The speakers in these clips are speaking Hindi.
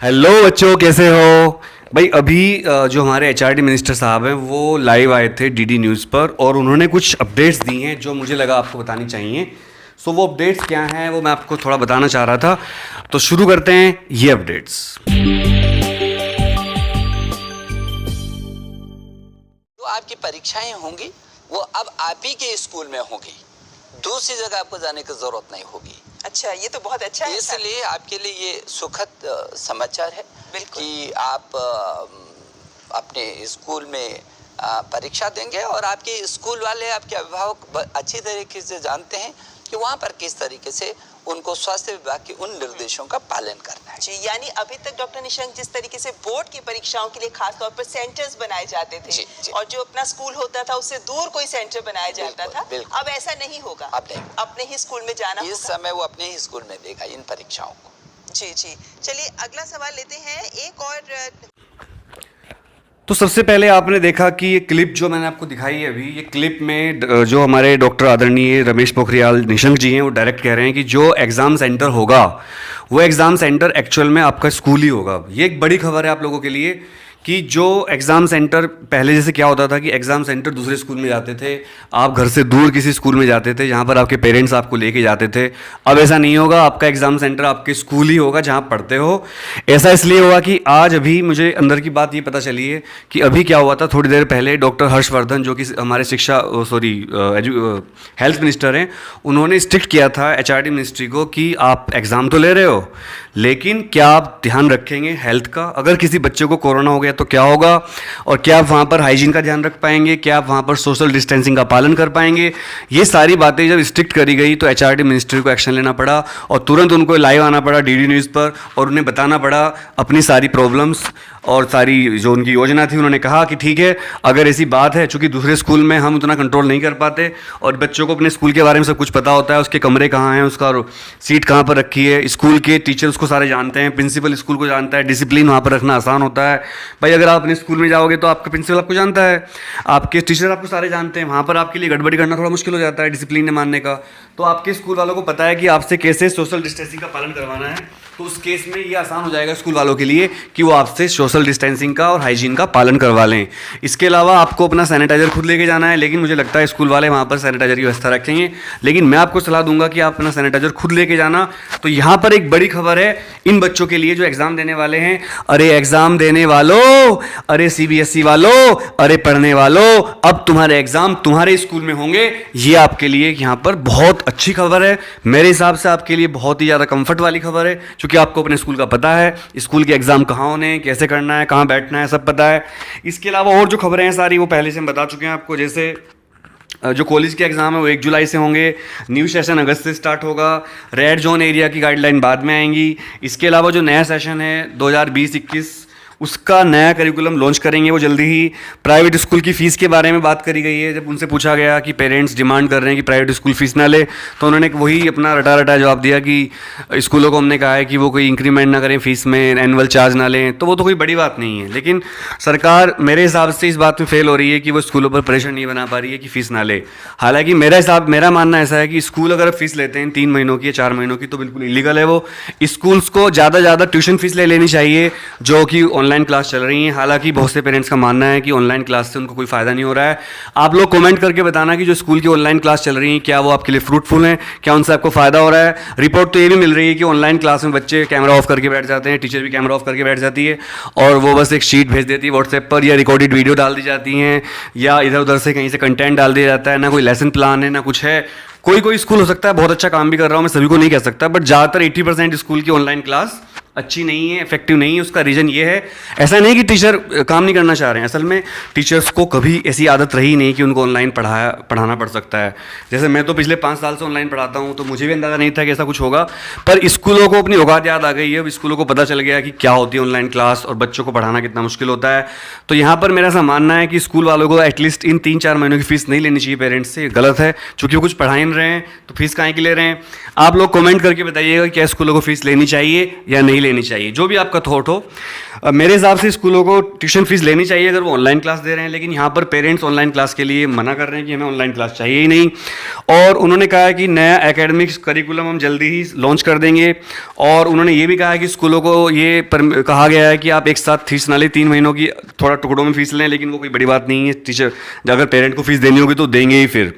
हेलो बच्चों, कैसे हो? भाई अभी जो हमारे एचआरडी मिनिस्टर साहब हैं वो लाइव आए थे डीडी न्यूज़ पर और उन्होंने कुछ अपडेट्स दी हैं जो मुझे लगा आपको बतानी चाहिए। सो वो अपडेट्स क्या हैं वो मैं आपको थोड़ा बताना चाह रहा था। तो शुरू करते हैं ये अपडेट्स। जो आपकी परीक्षाएं होंगी वो अब आप ही के स्कूल में होंगी, दूसरी जगह आपको जाने की जरूरत नहीं होगी। अच्छा, ये तो बहुत अच्छा है। इसलिए आपके लिए ये सुखद समाचार है कि आप अपने स्कूल में परीक्षा देंगे और आपके स्कूल वाले, आपके अभिभावक अच्छी तरीके से जानते हैं कि वहाँ पर किस तरीके से उनको स्वास्थ्य विभाग के उन निर्देशों का पालन करना है। जी, यानी अभी तक डॉक्टर निशंक जिस तरीके से बोर्ड की परीक्षाओं के लिए खास तौर पर सेंटर्स बनाए जाते थे जी। और जो अपना स्कूल होता था उससे दूर कोई सेंटर बनाया जाता था, अब ऐसा नहीं होगा। अब नहीं, अपने ही स्कूल में जाना इस समय वो अपने ही स्कूल में देगा इन परीक्षाओं को। जी जी, चलिए अगला सवाल लेते हैं। एक और तो सबसे पहले आपने देखा कि ये क्लिप जो मैंने आपको दिखाई है अभी, ये क्लिप में जो हमारे डॉक्टर आदरणीय रमेश पोखरियाल निशंक जी हैं वो डायरेक्ट कह रहे हैं कि जो एग्ज़ाम सेंटर होगा वो एग्ज़ाम सेंटर एक्चुअल में आपका स्कूल ही होगा। ये एक बड़ी खबर है आप लोगों के लिए कि जो एग्ज़ाम सेंटर पहले जैसे क्या होता था कि एग्ज़ाम सेंटर दूसरे स्कूल में जाते थे, आप घर से दूर किसी स्कूल में जाते थे जहाँ पर आपके पेरेंट्स आपको लेके जाते थे। अब ऐसा नहीं होगा, आपका एग्ज़ाम सेंटर आपके स्कूल ही होगा जहाँ पढ़ते हो। ऐसा इसलिए हुआ कि आज अभी मुझे अंदर की बात ये पता चली है कि अभी क्या हुआ था, थोड़ी देर पहले डॉक्टर हर्षवर्धन जो कि हमारे हेल्थ मिनिस्टर हैं, उन्होंने स्ट्रिक्ट किया था एचआरडी मिनिस्ट्री को कि आप एग्ज़ाम तो ले रहे हो लेकिन क्या आप ध्यान रखेंगे हेल्थ का? अगर किसी बच्चे को कोरोना हो गया तो क्या होगा, और क्या आप वहाँ पर हाइजीन का ध्यान रख पाएंगे, क्या आप वहाँ पर सोशल डिस्टेंसिंग का पालन कर पाएंगे? ये सारी बातें जब स्ट्रिक्ट करी गई तो एचआरडी मिनिस्ट्री को एक्शन लेना पड़ा और तुरंत उनको लाइव आना पड़ा डीडी न्यूज़ पर और उन्हें बताना पड़ा अपनी सारी प्रॉब्लम्स और सारी जो उनकी योजना थी। उन्होंने कहा कि ठीक है, अगर ऐसी बात है, चूँकि दूसरे स्कूल में हम उतना कंट्रोल नहीं कर पाते और बच्चों को अपने स्कूल के बारे में सब कुछ पता होता है, उसके कमरे कहाँ हैं, उसका सीट कहाँ पर रखी है, स्कूल के टीचर उसको सारे जानते हैं, प्रिंसिपल स्कूल को जानता है, डिसिप्लिन वहाँ पर रखना आसान होता है। भाई अगर आप अपने स्कूल में जाओगे तो आपका प्रिंसिपल आपको जानता है, आपके टीचर आपको सारे जानते हैं, वहाँ पर आपके लिए गड़बड़ी करना थोड़ा मुश्किल हो जाता है डिसिप्लिन मानने का। तो आपके स्कूल वालों को पता है कि आपसे कैसे सोशल डिस्टेंसिंग का पालन करवाना है, तो उस केस में ये आसान हो जाएगा स्कूल वालों के लिए कि वो आपसे सोशल डिस्टेंसिंग का और हाइजीन का पालन करवा लें। इसके अलावा आपको अपना सैनिटाइजर खुद लेके जाना है, लेकिन मुझे लगता है स्कूल वाले वहाँ पर सैनिटाइजर की व्यवस्था रखेंगे, लेकिन मैं आपको सलाह दूंगा कि आप अपना सैनिटाइजर खुद लेके जाना। तो यहाँ पर एक बड़ी खबर है इन बच्चों के लिए जो एग्ज़ाम देने वाले हैं। अरे एग्ज़ाम देने वालों, अरे सीबीएसई वालों, अरे पढ़ने वालों, अब तुम्हारे एग्ज़ाम तुम्हारे स्कूल में होंगे। ये आपके लिए यहाँ पर बहुत अच्छी खबर है, मेरे हिसाब से आपके लिए बहुत ही ज़्यादा कंफर्ट वाली खबर है, क्योंकि आपको अपने स्कूल का पता है, स्कूल के एग्ज़ाम कहाँ होने हैं, कैसे करना है, कहाँ बैठना है, सब पता है। इसके अलावा और जो खबरें हैं सारी वो पहले से हम बता चुके हैं आपको। जैसे जो कॉलेज के एग्ज़ाम है वो 1 जुलाई से होंगे, न्यू सेशन अगस्त से स्टार्ट होगा, रेड जोन एरिया की गाइडलाइन बाद में आएंगी। इसके अलावा जो नया सेशन है 2020-21 उसका नया करिकुलम लॉन्च करेंगे वो जल्दी ही। प्राइवेट स्कूल की फ़ीस के बारे में बात करी गई है। जब उनसे पूछा गया कि पेरेंट्स डिमांड कर रहे हैं कि प्राइवेट स्कूल फ़ीस ना ले, तो उन्होंने वही अपना रटा रटा जवाब दिया कि स्कूलों को हमने कहा है कि वो कोई इंक्रीमेंट ना करें फ़ीस में, एनुअल चार्ज ना लें, तो वो तो कोई बड़ी बात नहीं है। लेकिन सरकार मेरे हिसाब से इस बात में फेल हो रही है कि वो स्कूलों पर प्रेशर नहीं बना पा रही है कि फ़ीस ना ले। हालांकि मेरा मानना ऐसा है कि स्कूल अगर फ़ीस लेते हैं 3 महीनों की या 4 महीनों की तो बिल्कुल इलीगल है वो। स्कूल्स को ज़्यादा ज़्यादा ट्यूशन फ़ीस ले लेनी चाहिए जो कि ऑनलाइन क्लास चल रही हैं। हालांकि बहुत से पेरेंट्स का मानना है कि ऑनलाइन क्लास से उनको कोई फ़ायदा नहीं हो रहा है। आप लोग कमेंट करके बताना कि जो स्कूल की ऑनलाइन क्लास चल रही हैं क्या वो आपके लिए फ्रूटफुल हैं, क्या उनसे आपको फ़ायदा हो रहा है। रिपोर्ट तो ये भी मिल रही है कि ऑनलाइन क्लास में बच्चे कैमरा ऑफ करके बैठ जाते हैं, टीचर भी कैमरा ऑफ करके बैठ जाती है और वो बस एक शीट भेज देती है व्हाट्सएप पर, या रिकॉर्डेड वीडियो डाल दी जाती हैं, या इधर उधर से कहीं से कंटेंट डाल दिया जाता है। ना कोई लेसन प्लान है ना कुछ है। कोई स्कूल हो सकता है बहुत अच्छा काम भी कर रहा हूँ, मैं सभी को नहीं कह सकता, बट ज़्यादातर 80% स्कूल की ऑनलाइन क्लास अच्छी नहीं है, इफेक्टिव नहीं है। उसका रीज़न ये है, ऐसा नहीं कि टीचर काम नहीं करना चाह रहे हैं, असल में टीचर्स को कभी ऐसी आदत रही नहीं कि उनको ऑनलाइन पढ़ाना पड़ सकता है। जैसे मैं तो पिछले 5 साल से ऑनलाइन पढ़ाता हूँ, तो मुझे भी अंदाज़ा नहीं था कि ऐसा कुछ होगा, पर स्कूलों को अपनी औकात याद आ गई है। अब स्कूलों को पता चल गया कि क्या होती है ऑनलाइन क्लास और बच्चों को पढ़ाना कितना मुश्किल होता है। तो यहाँ पर मेरा ऐसा मानना है कि स्कूल वालों को एटलीस्ट इन 3-4 महीनों की फ़ीस नहीं लेनी चाहिए पेरेंट्स से। गलत है, चूँकि वो कुछ पढ़ा ही नहीं रहे हैं तो फीस काहे की ले रहे हैं। आप लोग कमेंट करके बताइएगा क्या स्कूलों को फ़ीस लेनी चाहिए या नहीं लेनी चाहिए, जो भी आपका थॉट हो। मेरे हिसाब से स्कूलों को ट्यूशन फीस लेनी चाहिए अगर वो ऑनलाइन क्लास दे रहे हैं, लेकिन यहाँ पर पेरेंट्स ऑनलाइन क्लास के लिए मना कर रहे हैं कि हमें ऑनलाइन क्लास चाहिए ही नहीं। और उन्होंने कहा है कि नया एकेडमिक्स करिकुलम हम जल्दी ही लॉन्च कर देंगे। और उन्होंने ये भी कहा है कि स्कूलों को ये कहा गया है कि आप एक साथ फीस ना लें, 3 महीनों की थोड़ा टुकड़ों में फीस लें, लेकिन वो कोई बड़ी बात नहीं है। टीचर अगर पेरेंट को फीस देनी होगी तो देंगे ही फिर।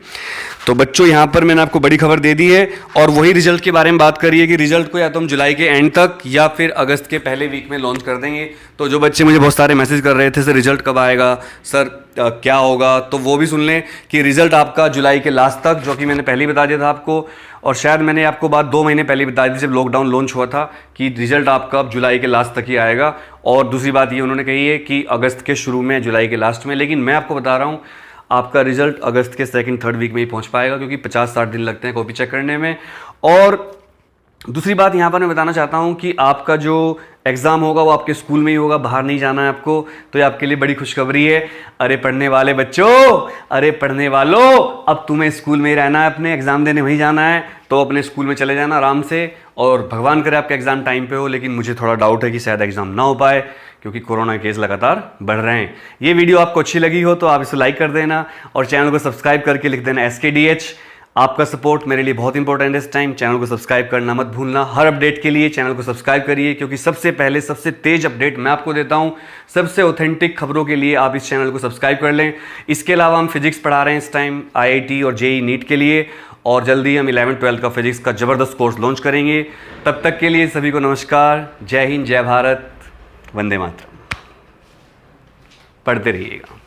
तो बच्चों, यहाँ पर मैंने आपको बड़ी खबर दे दी है। और वही रिजल्ट के बारे में बात करिए कि रिजल्ट को या तो हम जुलाई के एंड तक या फिर अगस्त के पहले वीक में लॉन्च कर देंगे। तो जो बच्चे मुझे बहुत सारे मैसेज कर रहे थे, सर रिजल्ट कब आएगा, सर क्या होगा, तो वो भी सुन लें कि रिजल्ट आपका जुलाई के लास्ट तक, जो कि मैंने पहले ही बता दिया था आपको। और शायद मैंने आपको बात 2 महीने पहले बता दी जब लॉकडाउन लॉन्च हुआ था कि रिजल्ट आपका अब जुलाई के लास्ट तक ही आएगा। और दूसरी बात ये उन्होंने कही है कि अगस्त के शुरू में, जुलाई के लास्ट में। लेकिन मैं आपको बता रहा हूँ आपका रिजल्ट अगस्त के 2-3 वीक में ही पहुंच पाएगा, क्योंकि 50-60 दिन लगते हैं कॉपी चेक करने में। और दूसरी बात यहाँ पर मैं बताना चाहता हूँ कि आपका जो एग्ज़ाम होगा वो आपके स्कूल में ही होगा, बाहर नहीं जाना है आपको। तो ये आपके लिए बड़ी खुशखबरी है। अरे पढ़ने वाले बच्चों, अरे पढ़ने वालों, अब तुम्हें स्कूल में ही रहना है, अपने एग्ज़ाम देने वहीं जाना है। तो अपने स्कूल में चले जाना आराम से, और भगवान करे आपका एग्ज़ाम टाइम पे हो। लेकिन मुझे थोड़ा डाउट है कि शायद एग्ज़ाम ना हो पाए, क्योंकि कोरोना केस लगातार बढ़ रहे हैं। ये वीडियो आपको अच्छी लगी हो तो आप इसे लाइक कर देना और चैनल को सब्सक्राइब करके लिख देना SKDH। आपका सपोर्ट मेरे लिए बहुत इंपॉर्टेंट है इस टाइम। चैनल को सब्सक्राइब करना मत भूलना। हर अपडेट के लिए चैनल को सब्सक्राइब करिए, क्योंकि सबसे पहले सबसे तेज अपडेट मैं आपको देता हूं। सबसे ऑथेंटिक खबरों के लिए आप इस चैनल को सब्सक्राइब कर लें। इसके अलावा हम फिजिक्स पढ़ा रहे हैं इस टाइम IIT और JEE नीट के लिए, और जल्दी हम 11th-12th का फिजिक्स का ज़बरदस्त कोर्स लॉन्च करेंगे। तब तक के लिए सभी को नमस्कार। जय हिंद, जय भारत, वंदे मातरम। पढ़ते रहिएगा।